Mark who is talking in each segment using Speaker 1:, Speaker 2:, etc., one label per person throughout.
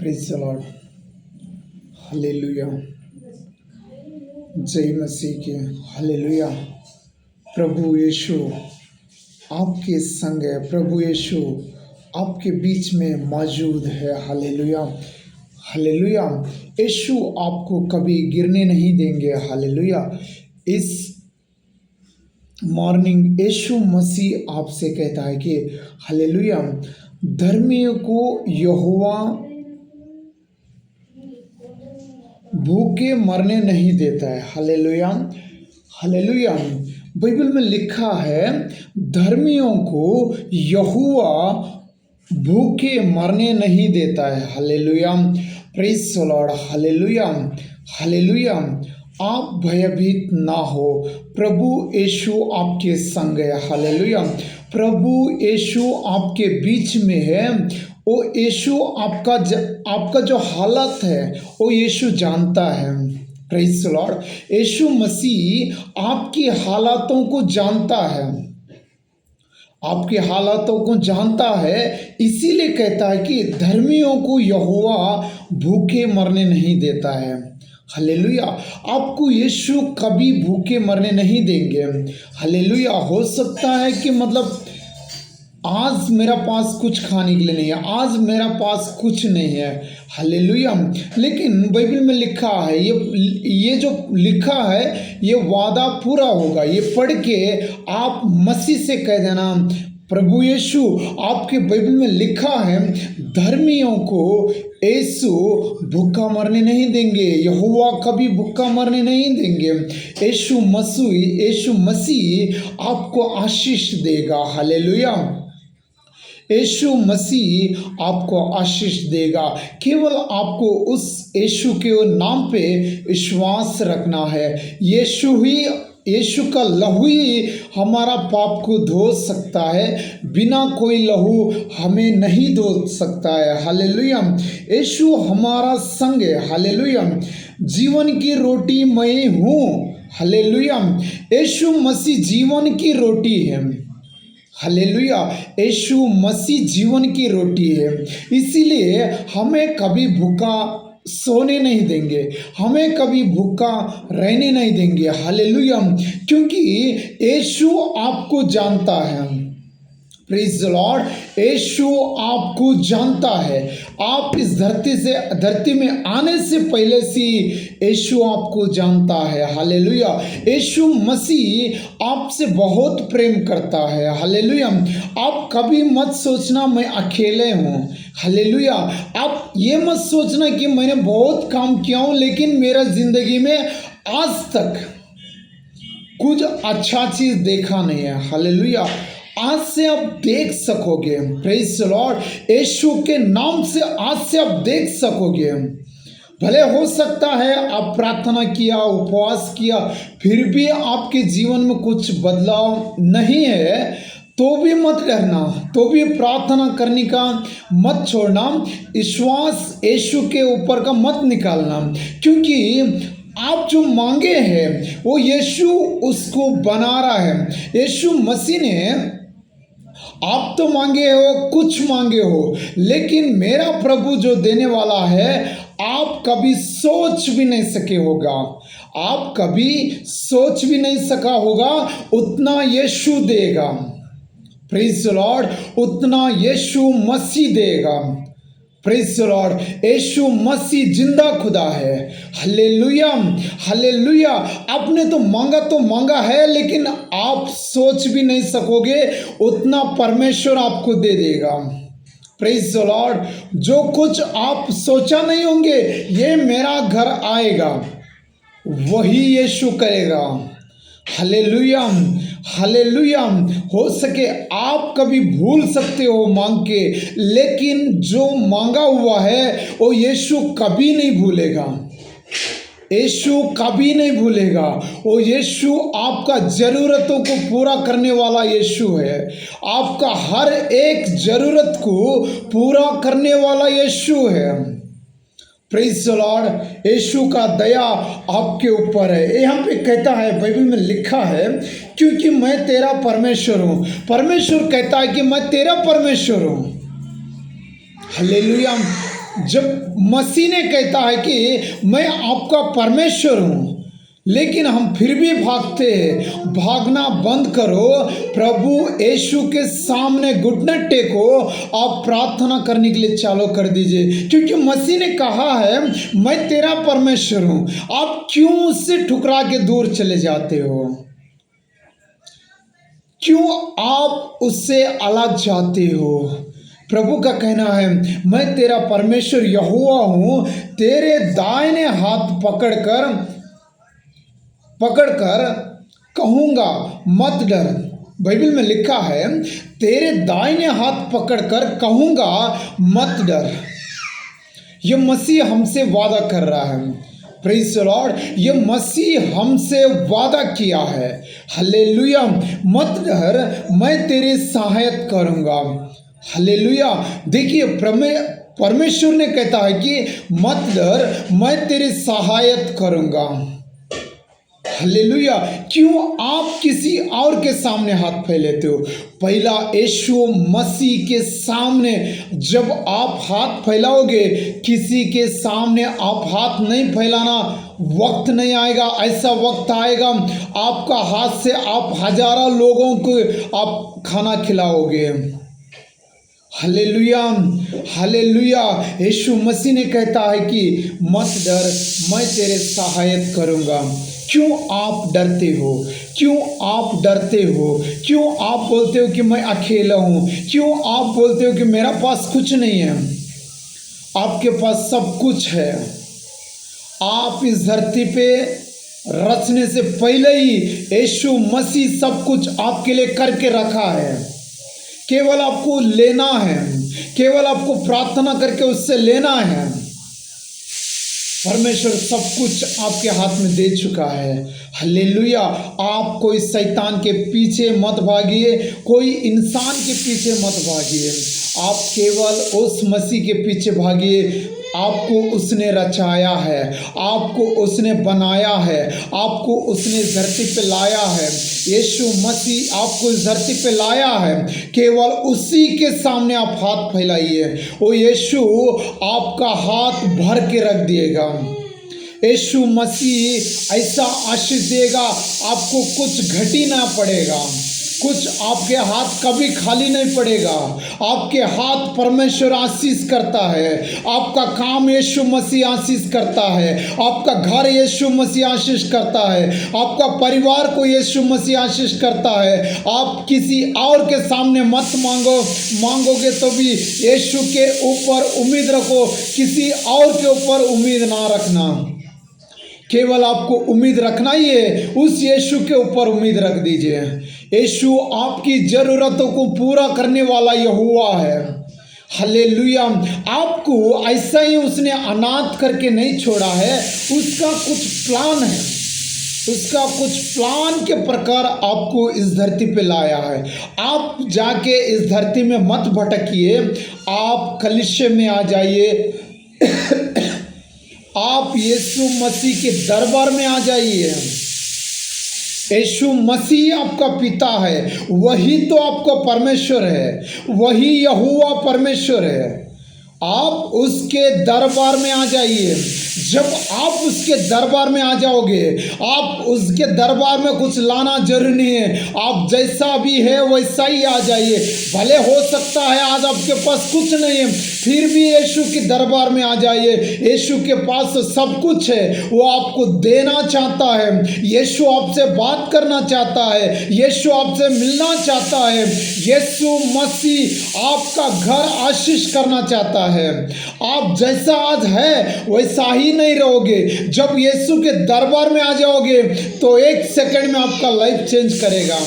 Speaker 1: Praise the Lord. Hallelujah. जय मसीह के। Hallelujah. प्रभु यीशु आपके संग है। प्रभु यीशु आपके बीच में मौजूद है। हालेलुया। हालेलुया। यीशु आपको कभी गिरने नहीं देंगे। हालेलुया। इस मॉर्निंग यीशु मसीह आपसे कहता है कि हालेलुया, धर्मियों को यहोवा भूखे मरने नहीं देता है। हालेलुया। हालेलुया। बाइबल में लिखा है धर्मियों को यहोवा भूखे मरने नहीं देता है। Hallelujah. Praise the Lord. Hallelujah. Hallelujah. आप भयभीत ना हो, प्रभु यीशु आपके संग है। हालेलुया। प्रभु यीशु आपके बीच में है। वो यीशु आपका जो हालत है वो यीशु जानता है। Praise the lord. Yeshu Masih आपकी हालातों को जानता है, आपके हालातों को जानता है, इसीलिए कहता है कि धर्मियों को यहोवा भूखे मरने नहीं देता है। हालेलुया। आपको यीशु कभी भूखे मरने नहीं देंगे। हालेलुया। हो सकता है कि आज मेरा पास कुछ खाने के लिए नहीं है, आज मेरा पास कुछ नहीं है। हालेलुया। लेकिन बाइबल में लिखा है, ये जो लिखा है ये वादा पूरा होगा। ये पढ़ के आप मसीह से कह देना, प्रभु यीशु आपके बाइबल में लिखा है धर्मियों को यीशु भूखा मरने नहीं देंगे, यहोवा कभी भूखा मरने नहीं देंगे। यीशु मसीह आपको आशीष देगा। हालेलुया। यीशु मसीह आपको आशीष देगा। केवल आपको उस यीशु के नाम पे विश्वास रखना है। यीशु का लहू ही हमारा पाप को धो सकता है, बिना कोई लहू हमें नहीं धो सकता है। हालेलुया। यीशु हमारा संग है। हालेलुया। जीवन की रोटी मैं हूँ। हालेलुया। यीशु मसीह जीवन की रोटी है। हालेलुया। यीशु मसीह जीवन की रोटी है, इसीलिए हमें कभी भूखा सोने नहीं देंगे, हमें कभी भूखा रहने नहीं देंगे। हालेलुया। क्योंकि यीशु आपको जानता है। Praise the lord. यीशु आपको जानता है। आप इस धरती में आने से पहले से यीशु आपको जानता है। हालेलुया। यीशु मसीह आपसे बहुत प्रेम करता है। हालेलुया। आप कभी मत सोचना मैं अकेले हूँ। हालेलुया। आप ये मत सोचना कि मैंने बहुत काम किया हूँ लेकिन मेरा जिंदगी में आज तक कुछ अच्छा चीज देखा नहीं है। हालेलुया। आज से आप देख सकोगे। Praise the lord. यीशु के नाम से आज से आप देख सकोगे। भले हो सकता है आप प्रार्थना किया, उपवास किया, फिर भी आपके जीवन में कुछ बदलाव नहीं है, तो भी मत डरना, तो भी प्रार्थना करने का मत छोड़ना, विश्वास यीशु के ऊपर का मत निकालना। क्योंकि आप जो मांगे हैं वो यीशु उसको बना रहा है। यीशु मसीह ने, आप तो मांगे हो, कुछ मांगे हो, लेकिन मेरा प्रभु जो देने वाला है आप कभी सोच भी नहीं सके होगा, आप कभी सोच भी नहीं सका होगा उतना यीशु देगा। Praise the lord. उतना यीशु मसीह देगा। Praise the lord. Yeshu Masih जिंदा खुदा है। हालेलुया। हालेलुया। आपने तो मांगा है, लेकिन आप सोच भी नहीं सकोगे उतना परमेश्वर आपको दे देगा। Praise the Lord. जो कुछ आप सोचा नहीं होंगे ये मेरा घर आएगा, वही यीशु करेगा। हालेलुया। हालेलुया। हो सके आप कभी भूल सकते हो मांग के, लेकिन जो मांगा हुआ है वो यीशु कभी नहीं भूलेगा। यीशु कभी नहीं भूलेगा। वो यीशु आपका जरूरतों को पूरा करने वाला यीशु है। आपका हर एक जरूरत को पूरा करने वाला यीशु है। Praise the lord. यीशु का दया आपके ऊपर है। यहाँ पे कहता है, बाइबल में लिखा है, क्योंकि मैं तेरा परमेश्वर हूँ। परमेश्वर कहता है कि मैं तेरा परमेश्वर हूँ। हालेलुया। जब मसीह ने कहता है कि मैं आपका परमेश्वर हूँ, लेकिन हम फिर भी भागते हैं। भागना बंद करो, प्रभु यीशु के सामने घुटने टेको, आप प्रार्थना करने के लिए चालू कर दीजिए, क्योंकि मसीह ने कहा है मैं तेरा परमेश्वर हूँ। आप क्यों उससे ठुकरा के दूर चले जाते हो? क्यों आप उससे अलग जाते हो? प्रभु का कहना है मैं तेरा परमेश्वर यहोवा हूँ, तेरे दाहिने हाथ पकड़कर कहूँगा मत डर। बाइबल में लिखा है तेरे दाहिने हाथ पकड़कर कहूँगा मत डर। ये मसीह हमसे वादा कर रहा है। प्रेज़ द लॉर्ड, ये मसीह हमसे वादा किया है। हालेलुया। मत डर, मैं तेरी सहायता करूँगा। हालेलुया। देखिए परमेश्वर ने कहता है कि मत डर, मैं तेरी सहायता करूँगा। हालेलुया। क्यों आप किसी और के सामने हाथ फैलाते हो? पहला यीशु मसीह के सामने जब आप हाथ फैलाओगे, किसी के सामने आप हाथ नहीं फैलाना। वक्त नहीं आएगा, ऐसा वक्त आएगा आपका हाथ से आप हजारों लोगों को आप खाना खिलाओगे। Hallelujah, hallelujah. यीशु मसीह ने कहता है कि मत डर, मैं तेरे सहायता करूँगा। क्यों आप डरते हो? क्यों आप डरते हो? क्यों आप बोलते हो कि मैं अकेला हूँ? क्यों आप बोलते हो कि मेरा पास कुछ नहीं है? आपके पास सब कुछ है। आप इस धरती पे रचने से पहले ही यीशु मसीह सब कुछ आपके लिए करके रखा है। केवल आपको लेना है, केवल आपको प्रार्थना करके उससे लेना है। परमेश्वर सब कुछ आपके हाथ में दे चुका है। हालेलुया। आप कोई शैतान के पीछे मत भागिए, कोई इंसान के पीछे मत भागिए, आप केवल उस मसीह के पीछे भागिए। आपको उसने रचाया है, आपको उसने बनाया है, आपको उसने धरती पे लाया है। यीशु मसीह आपको इस धरती पे लाया है, केवल उसी के सामने आप हाथ फैलाइए। वो यीशु आपका हाथ भर के रख दिएगा। यीशु मसीह ऐसा आशीष देगा, आपको कुछ घटी ना पड़ेगा, कुछ आपके हाथ कभी खाली नहीं पड़ेगा। आपके हाथ परमेश्वर आशीष करता है, आपका काम यीशु मसीह आशीष करता है, आपका घर यीशु मसीह आशीष करता है, आपका परिवार को यीशु मसीह आशीष करता है। आप किसी और के सामने मत मांगोगे तो भी यीशु के ऊपर उम्मीद रखो, किसी और के ऊपर उम्मीद ना रखना। केवल आपको उम्मीद रखना ही है, उस यीशु के ऊपर उम्मीद रख दीजिए। यीशु आपकी ज़रूरतों को पूरा करने वाला यहोवा है। हालेलुया। आपको ऐसा ही उसने अनाथ करके नहीं छोड़ा है, उसका कुछ प्लान है, उसका कुछ प्लान के प्रकार आपको इस धरती पे लाया है। आप जाके इस धरती में मत भटकिए, आप कलीसिया में आ जाइए, आप यीशु मसीह के दरबार में आ जाइए। यीशु मसीह आपका पिता है, वही तो आपका परमेश्वर है, वही यहोवा परमेश्वर है। आप उसके दरबार में आ जाइए। जब आप उसके दरबार में आ जाओगे, आप उसके दरबार में कुछ लाना जरूरी नहीं है, आप जैसा भी है वैसा ही आ जाइए। भले हो सकता है आज आपके पास कुछ नहीं है, फिर भी यीशु के दरबार में आ जाइए। यीशु के पास तो सब कुछ है, वो आपको देना चाहता है। यीशु आपसे बात करना चाहता है, यीशु आपसे मिलना चाहता है। यीशु मसीह आपका घर आशीष करना चाहता है। आप जैसा आज है वैसा ही नहीं रहोगे। जब यीशु के दरबार में आ जाओगे तो एक सेकंड में आपका लाइफ चेंज करेगा।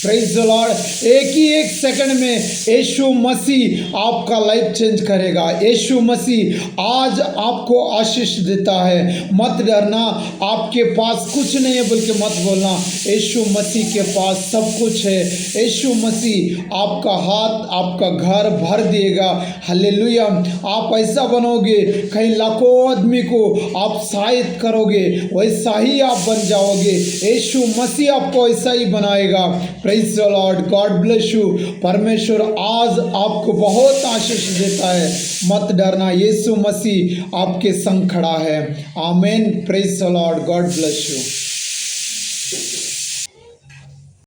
Speaker 1: Praise the Lord. एक सेकंड में यीशु मसीह आपका लाइफ चेंज करेगा। यीशु मसीह आज आपको आशीष देता है। मत डरना, आपके पास कुछ नहीं है बल्कि मत बोलना यीशु मसीह के पास सब कुछ है। यीशु मसीह आपका हाथ, आपका घर भर देगा। हालेलुया। आप ऐसा बनोगे, कई लाखों आदमी को आप सहायता करोगे, वैसा ही आप बन जाओगे। यीशु मसीह आपको ऐसा ही बनाएगा। Praise the Lord, God bless you. परमेश्वर आज आपको बहुत आशीष देता है, मत डरना, यीशु मसीह आपके संग खड़ा है। आमीन, praise the Lord, God bless you.